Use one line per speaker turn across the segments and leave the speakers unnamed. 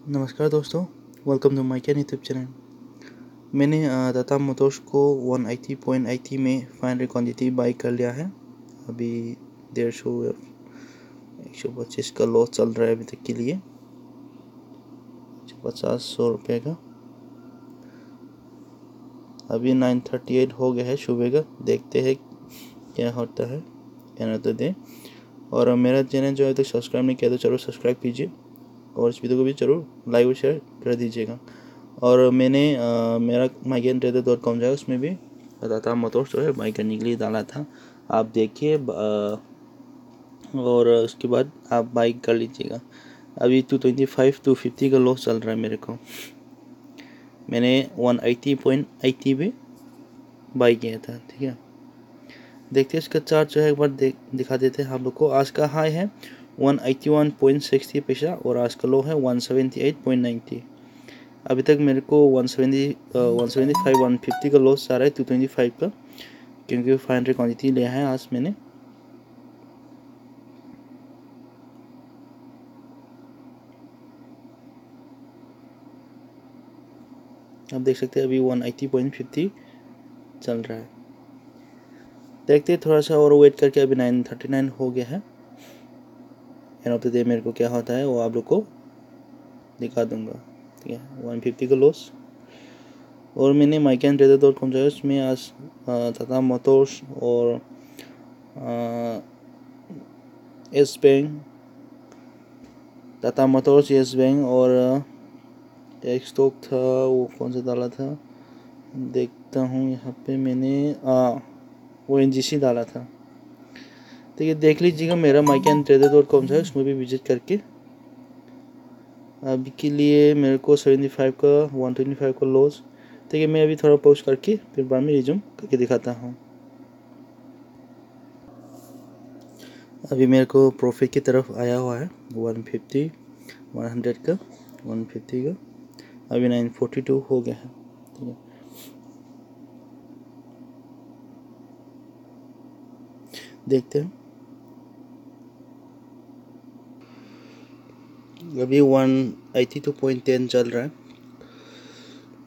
नमस्कार दोस्तों, welcome to my YouTube channel. मैंने टाटा मोटर्स को 180.80 में फाइनल क्वांटिटी बाई कर लिया है। अभी 150 का लॉस चल रहा है अभी तक के लिए, 50 रुपये का। अभी 9:38 हो गया है सुबह का। देखते हैं क्या होता है एनदर डे। और मेरा चैनल जो है तक सब्सक्राइब नहीं किया तो जरूर सब्सक्राइब कीजिए और इस वीडियो को भी जरूर लाइक और शेयर कर दीजिएगा। और मैंने मेरा mygaintrader.com जो है उसमें भी टाटा मोटर्स जो है बाई करने के लिए डाला था। आप देखिए और उसके बाद आप बाई कर लीजिएगा। अभी 225 250 का लॉस चल रहा है मेरे को। मैंने 180.80 पे बाई किया था। ठीक है, देखते हैं इसका चार्ट जो है एक बार दिखा देते हैं हम लोग को। आज का हाई है 181.60 पैसा और आज का लो है 178.90। अभी तक मेरे को 175 150 का लॉस आ रहा है 225 का, क्योंकि 500 क्वान्टिटी लिया है आज मैंने। आप देख सकते हैं अभी 180.50 चल रहा है। देखते हैं थोड़ा सा और वेट करके। अभी 9:39 हो गया है। एंड ऑफ द डे मेरे को क्या होता है वो आप लोग को दिखा दूंगा। ठीक है, 150 का लॉस। और मैंने mygaintrader.com जो है उसमें आज टाटा मोटर्स और yes bank, Tata Motors, yes bank और एक स्टॉक था वो कौन सा डाला था देखता हूँ यहाँ पे। मैंने वो NGC डाला था। तो ये देख लीजिएगा मेरा mygaintrader.com है उसमें भी विजिट करके। अभी के लिए मेरे को 75 का 125 का लॉस। तो ये मैं अभी थोड़ा पॉज करके फिर बाद में रिज्यूम करके दिखाता हूँ। अभी मेरे को प्रॉफिट की तरफ आया हुआ है 150 100 का 150 का। अभी 942 हो गया है। ठीक है, देखते हैं। अभी 182.10 चल रहा है।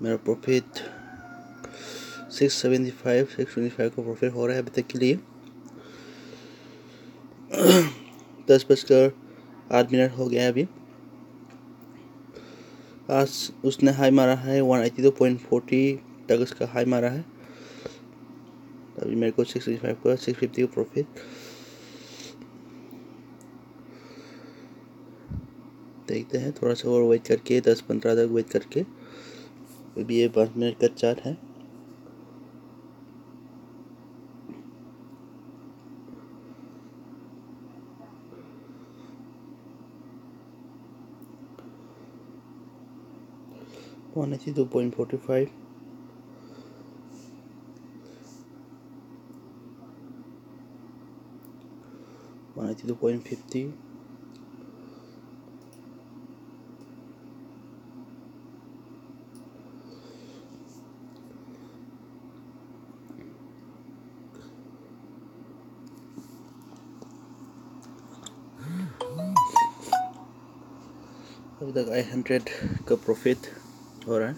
मेरा प्रॉफिट 625 का प्रॉफिट हो रहा है अभी तक के लिए। 10:08 हो गया है अभी। आज उसने हाई मारा है 182.40 तक उसका हाई मारा है। अभी मेरे को 665 का 650 का प्रॉफिट। देखते हैं थोड़ा सा और वेट करके 10-15 तक वेट करके। अभी ये 5 मिनट का चार्ट है। वन 2.45 182.50 अभी तक 100 का प्रॉफिट हो रहा है।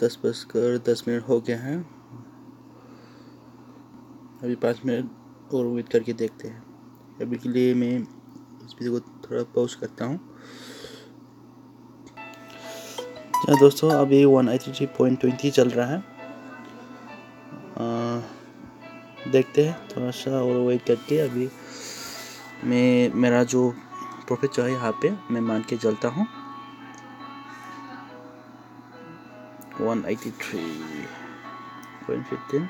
दस बजकर 10 मिनट हो गया है। अभी 5 मिनट और वेट करके देखते हैं। अभी के लिए मैं इस वीडियो को थोड़ा पॉज करता हूँ। चलो दोस्तों, अभी 183.20 चल रहा है। देखते हैं थोड़ा सा और वेट करके। अभी मैं मेरा जो प्रॉफिट जो है यहाँ पे मैं मान के चलता हूँ 183.15।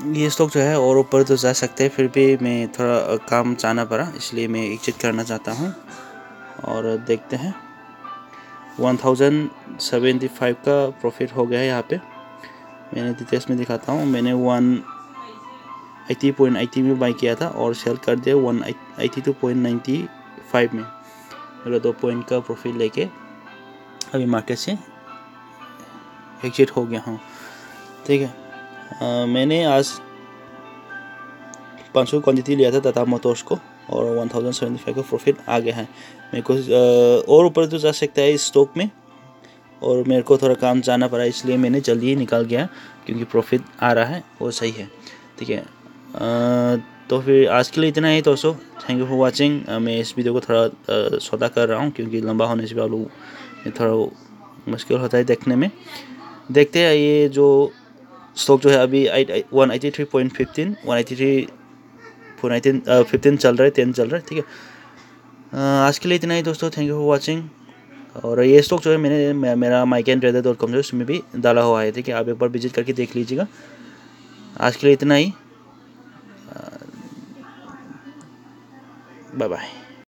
ये स्टॉक जो है और ऊपर तो जा सकते हैं, फिर भी मैं थोड़ा काम जाना पड़ा इसलिए मैं एग्जिट करना चाहता हूँ। और देखते हैं 1075 का प्रॉफिट हो गया है यहाँ पे। मैंने डिटेल्स में दिखाता हूँ। मैंने 180.80 में बाई किया था और सेल कर दिया 182.95 में। मेरा 2 पॉइंट का प्रॉफिट लेके अभी मार्केट से एग्जिट हो गया हूँ, ठीक है। मैंने आज 500 क्वान्टिटी लिया था टाटा मोटर्स को और 1075 का प्रॉफिट आ गया है। मेरे को और ऊपर तो जा सकता है इस स्टॉक में, और मेरे को थोड़ा काम जाना पड़ा इसलिए मैंने जल्दी ही निकाल गया क्योंकि प्रॉफिट आ रहा है वो सही है, ठीक है। तो फिर आज के लिए इतना ही दोस्तों। Thank you for watching. मैं इस वीडियो को थोड़ा छोटा कर रहा हूँ क्योंकि लंबा होने से वालों में थोड़ा मुश्किल होता है देखने में। देखते हैं ये जो स्टॉक जो है अभी 183.15 183.15 चल रहा है, 10 चल रहा है, ठीक है। आज के लिए इतना ही दोस्तों। Thank you for watching. और ये स्टॉक जो है मैंने मेरा mycantrader.com जो उसमें भी डाला हुआ है, ठीक है। आप एक बार विजिट करके देख लीजिएगा। आज के लिए इतना ही। Bye bye.